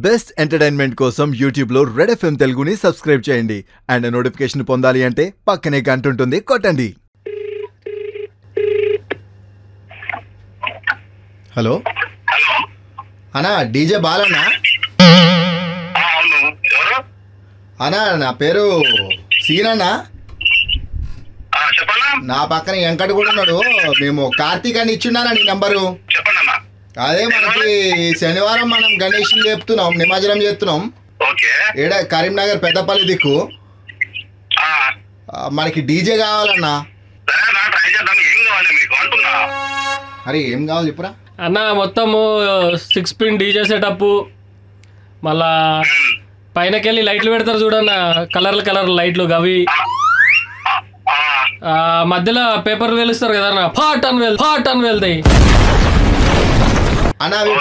Best entertainment కోసం YouTube లో red FM తెలుగుని సబ్స్క్రైబ్ చేయండి అండ్ నోటిఫికేషన్ పొందాలి అంటే పక్కనే గంట ఉంటుంది కొట్టండి. హలో అన్నా, డీజే బాలన్నా? అన్నా నా పేరు సీనన్నా. నా పక్కన వెంకట కూడా ఉన్నాడు. మేము కార్తీక్ అని ఇచ్చున్నారా నీ నంబరు? అదే మనకి శనివారం మనం గణేష్ చెప్తున్నాం, నిమజ్జనం చేస్తున్నాం ఏడ కరీంనగర్ పెద్దపల్లి దిక్కు. మనకి డీజే కావాలన్నా. అరే ఏం కావాలి ఇప్పుడా అన్న? మొత్తము 6 పిన్ డీజే సెటప్, మళ్ళా పైనకెళ్ళి లైట్లు పెడతారు చూడన్న, కలర్ లైట్లు అవి, మధ్యలో పేపర్ వెలుస్తారు కదన్న, ఫాట్ అని వెళ్తాయి అన్న. అవి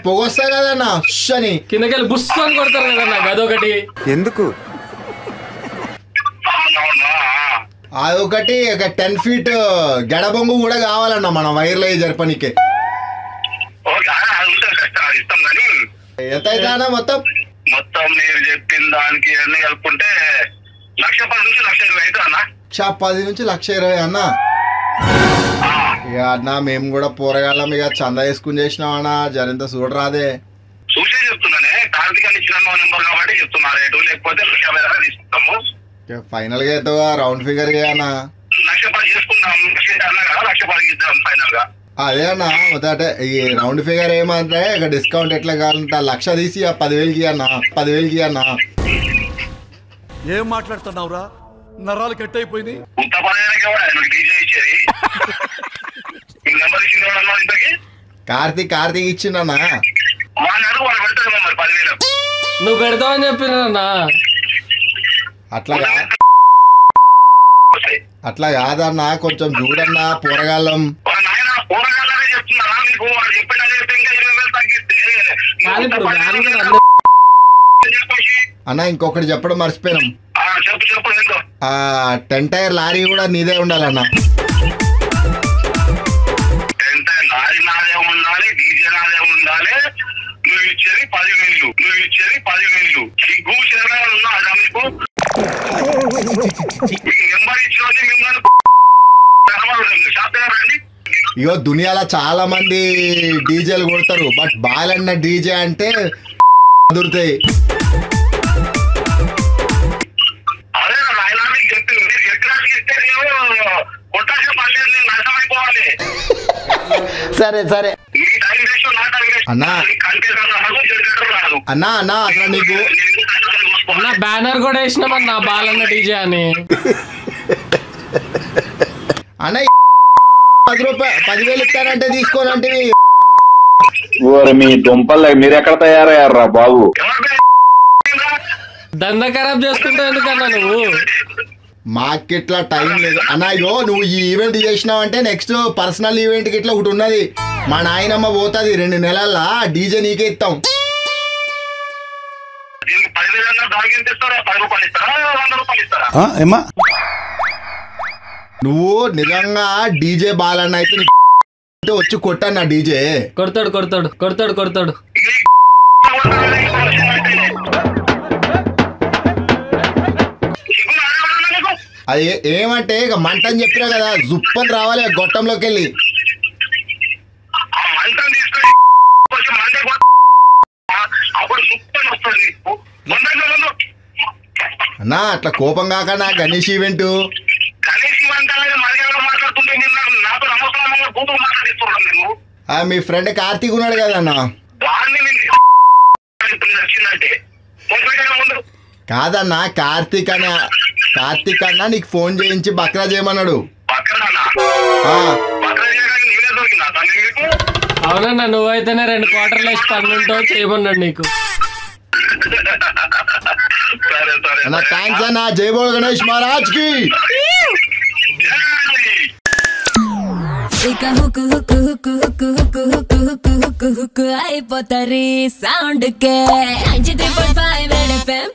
పొగ వస్తాయి కదన్నా, అని కిందకెళ్ళి బుస్ అని కొడతారు కదన్న, గదొకటి. ఎందుకు అదొకటి, 10 feet గడబొంగు కూడా కావాలన్నా మన వైర్లో జరపనికే. ఎంత అవుతా అన్న మొత్తం? మీరు చెప్పిన దానికి అన్ని కలుపుకుంటే 1,10,000 నుంచి 1,20,000 అయితే అన్న. 10 నుంచి 1,20,000 అన్న. ఇక అన్న మేము కూడా పోరగాళ్ళం, ఇక చందా వేసుకుని చేసినాం అన్న. జరంత చూడరాదే. చూసే చెప్తున్నానే, కార్తీక్ ఇచ్చిన నెంబర్ కాబట్టి చెప్తున్నా రేటు, లేకపోతే 1,50,000 తీసుకుంటాము. ఫైనల్ గా అయితే రౌండ్ ఫిగర్ అన్న 1,10,000 చేసుకుందాం అన్న కదా, 1,10,000 ఇద్దాం ఫైనల్ గా. అదే అన్న మొదట ఈ రౌండ్ ఫిగర్ ఏమంటే ఇక డిస్కౌంట్ ఎట్లా కావాలంటే 1,00,000 తీసి 10,000కి అన్న. 10,000కి అన్న. ఏం మాట్లాడుతున్నావురా? నరాలు కట్ అయిపోయింది. కార్తీక్ ఇచ్చిండన్నా. నువ్వు పెడతావని చెప్పినా. అట్లా కాదన్నా, కొంచెం చూడన్నా పోరగాళ్ళం. అన్న ఇంకొకటి చెప్పడం మర్చిపోయినాం. 10 టైర్ లారీ కూడా నీదే ఉండాలన్నా. 10 టైర్ లారీ నాదే ఉండాలి, డీజే నాదే ఉండాలి. నువ్వు ఇచ్చేది 10,000. సిగ్గు శరణాలు ఉన్నా మీకు నెంబర్ ఇచ్చిన మిమ్మల్ని రండి. ఇగో దునియాలో చాలా మంది డీజేలు కొడతారు, బట్ బాలన్న డీజే అంటే దొరుకుతాయి. సరే అన్నా అసలు నీకు అన్న బ్యానర్ కూడా వేసినామన్నా బాలన్న డీజే అని. అన్న 10,000 ఇస్తానంటే తీసుకోనంటే మీ దుంపల్ మీరు ఎక్కడ తయారయ్యారా బాబు? దందా ఖరాబ్ చేసుకుంటావు ఎందుకన్నా నువ్వు? మాకిట్లా టైం లేదు అన్న. ఇగో నువ్వు ఈ ఈవెంట్ చేసినావంటే నెక్స్ట్ పర్సనల్ ఈవెంట్ కి ఇట్లా ఒకటి ఉన్నది, మా నాయనమ్మ పోతుంది 2 నెలల్లో, డీజే నీకే ఇస్తాం. నువ్వు నిజంగా డీజే బాలన్న అయితే వచ్చి కొట్టన్న. డీజే కొడతాడు. అది ఏమంటే ఇక మంట అని చెప్పినా కదా, జుప్పని రావాలి గొట్టంలోకి వెళ్ళి. అన్నా అట్లా కోపం కాకనా గణేష్ ఈవెంట్. మీ ఫ్రెండ్ కార్తీక్ ఉన్నాడు కదన్నా. కాదన్నా కార్తీక్ అన్న నీకు ఫోన్ చేయించి బక్రా చేయమన్నాడు. అవునన్నా, నువ్వైతేనే 2 క్వార్టర్లు వేసి పన్నుంటావు చేయమన్నాడు నీకు. అన్న థ్యాంక్స్ అన్న. జై బోల్ గణేష్ మహారాజ్ కి. ఇక హుక్ అయిపోతారు సౌండ్ కే 93.5 FM.